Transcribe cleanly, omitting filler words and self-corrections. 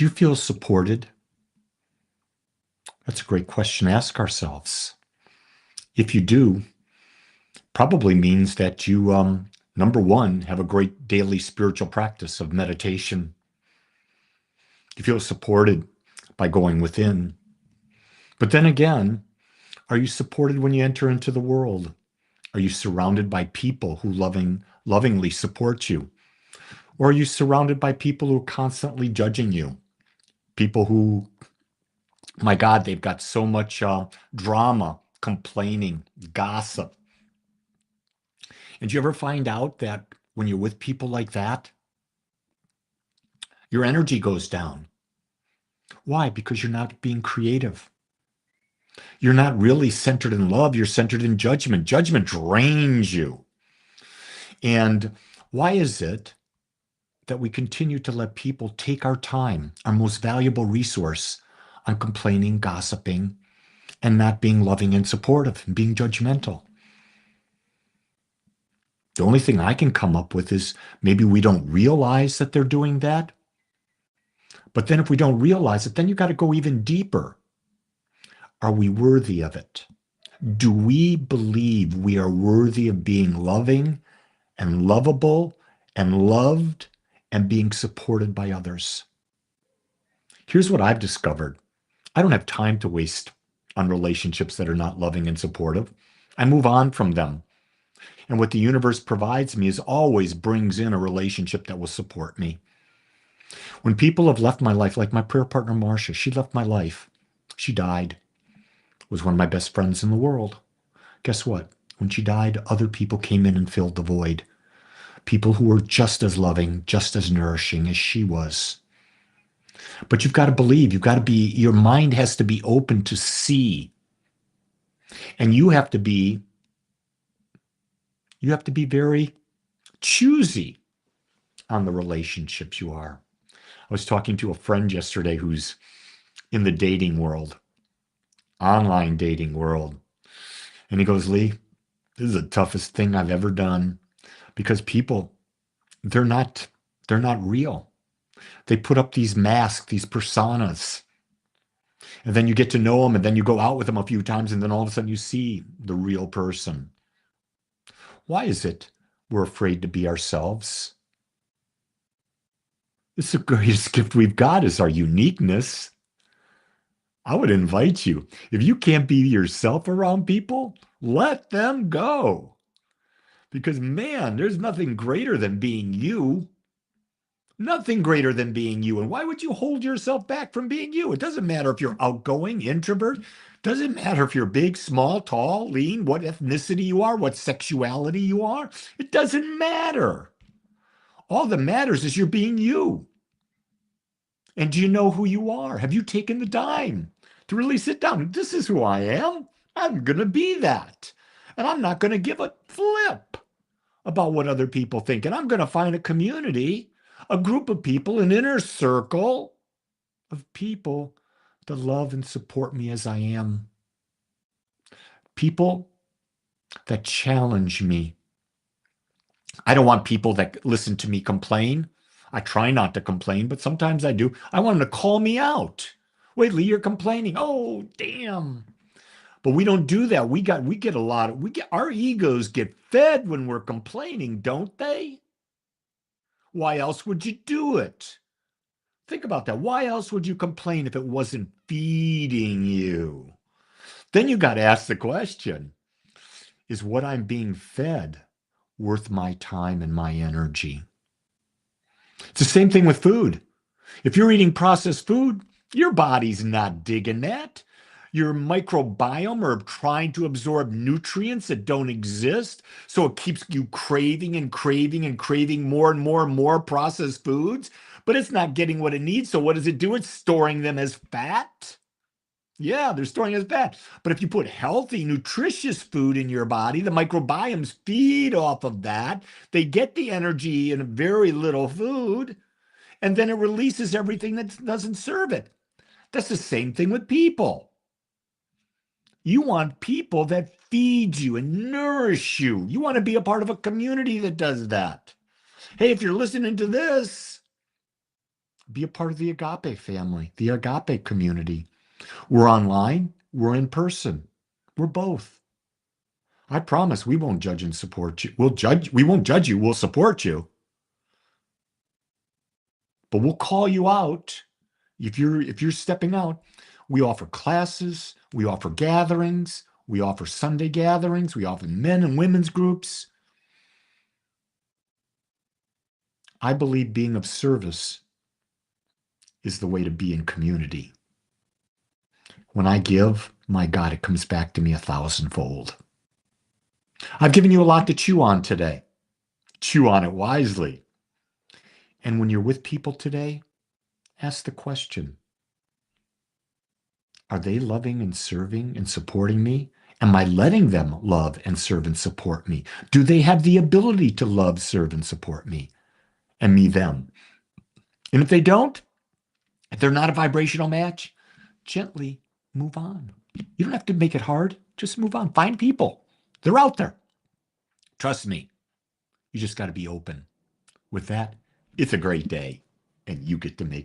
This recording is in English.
Do you feel supported? That's a great question to ask ourselves. If you do, probably means that you, number one, have a great daily spiritual practice of meditation. You feel supported by going within. But then again, are you supported when you enter into the world? Are you surrounded by people who lovingly support you? Or are you surrounded by people who are constantly judging you? People who, my God, they've got so much drama, complaining, gossip. And do you ever find out that when you're with people like that, your energy goes down? Why? Because you're not being creative. You're not really centered in love. You're centered in judgment. Judgment drains you. And why is it that we continue to let people take our time, our most valuable resource, on complaining, gossiping, and not being loving and supportive and being judgmental? The only thing I can come up with is maybe we don't realize that they're doing that. But then if we don't realize it, then you got to go even deeper. Are we worthy of it? Do we believe we are worthy of being loving and lovable and loved and being supported by others? Here's what I've discovered. I don't have time to waste on relationships that are not loving and supportive. I move on from them. And what the universe provides me is always brings in a relationship that will support me. When people have left my life, like my prayer partner, Marcia, she left my life. She died. Was one of my best friends in the world. Guess what? When she died, other people came in and filled the void. People who were just as loving, just as nourishing as she was. But you've got to believe, your mind has to be open to see. And you have to be very choosy on the relationships you are. I was talking to a friend yesterday who's in the dating world, online dating world. And he goes, Lee, this is the toughest thing I've ever done because people, they're not real. They put up these masks, these personas. And then you get to know them and then you go out with them a few times and then all of a sudden you see the real person. Why is it we're afraid to be ourselves? It's the greatest gift we've got is our uniqueness. I would invite you, if you can't be yourself around people, let them go. Because man, there's nothing greater than being you. Nothing greater than being you. And why would you hold yourself back from being you? It doesn't matter if you're outgoing, introvert. Doesn't matter if you're big, small, tall, lean, what ethnicity you are, what sexuality you are. It doesn't matter. All that matters is you're being you. And do you know who you are? Have you taken the time to really sit down? This is who I am. I'm going to be that. And I'm not going to give a flip about what other people think. And I'm going to find a community, a group of people, an inner circle of people that love and support me as I am. People that challenge me. I don't want people that listen to me complain. I try not to complain, but sometimes I do. I want them to call me out. Wait, Lee, you're complaining. Oh, damn. But we don't do that. We get a lot of, our egos get fed when we're complaining, don't they? Why else would you do it? Think about that. Why else would you complain if it wasn't feeding you? Then you got to ask the question, is what I'm being fed worth my time and my energy? It's the same thing with food. If you're eating processed food, your body's not digging that. Your microbiome are trying to absorb nutrients that don't exist. So it keeps you craving and craving and craving more and more and more processed foods, but it's not getting what it needs. So what does it do? It's storing them as fat. Yeah, they're storing as fat. But if you put healthy, nutritious food in your body, the microbiomes feed off of that. They get the energy in very little food, and then it releases everything that doesn't serve it. That's the same thing with people. You want people that feed you and nourish you. You want to be a part of a community that does that. Hey, if you're listening to this, Be a part of the agape family, the agape community. We're online, we're in person, we're both. I promise we won't judge and support you. We won't judge you, we'll support you. But we'll call you out if you're stepping out. We offer classes, we offer gatherings, we offer Sunday gatherings, we offer men and women's groups. I believe being of service is the way to be in community. When I give, my God, it comes back to me 1,000-fold. I've given you a lot to chew on today. Chew on it wisely. And when you're with people today, ask the question, are they loving and serving and supporting me? Am I letting them love and serve and support me? Do they have the ability to love, serve, and support me? And me them? And if they don't, if they're not a vibrational match, gently move on. You don't have to make it hard. Just move on. Find people. They're out there. Trust me. You just got to be open. With that, it's a great day, and you get to make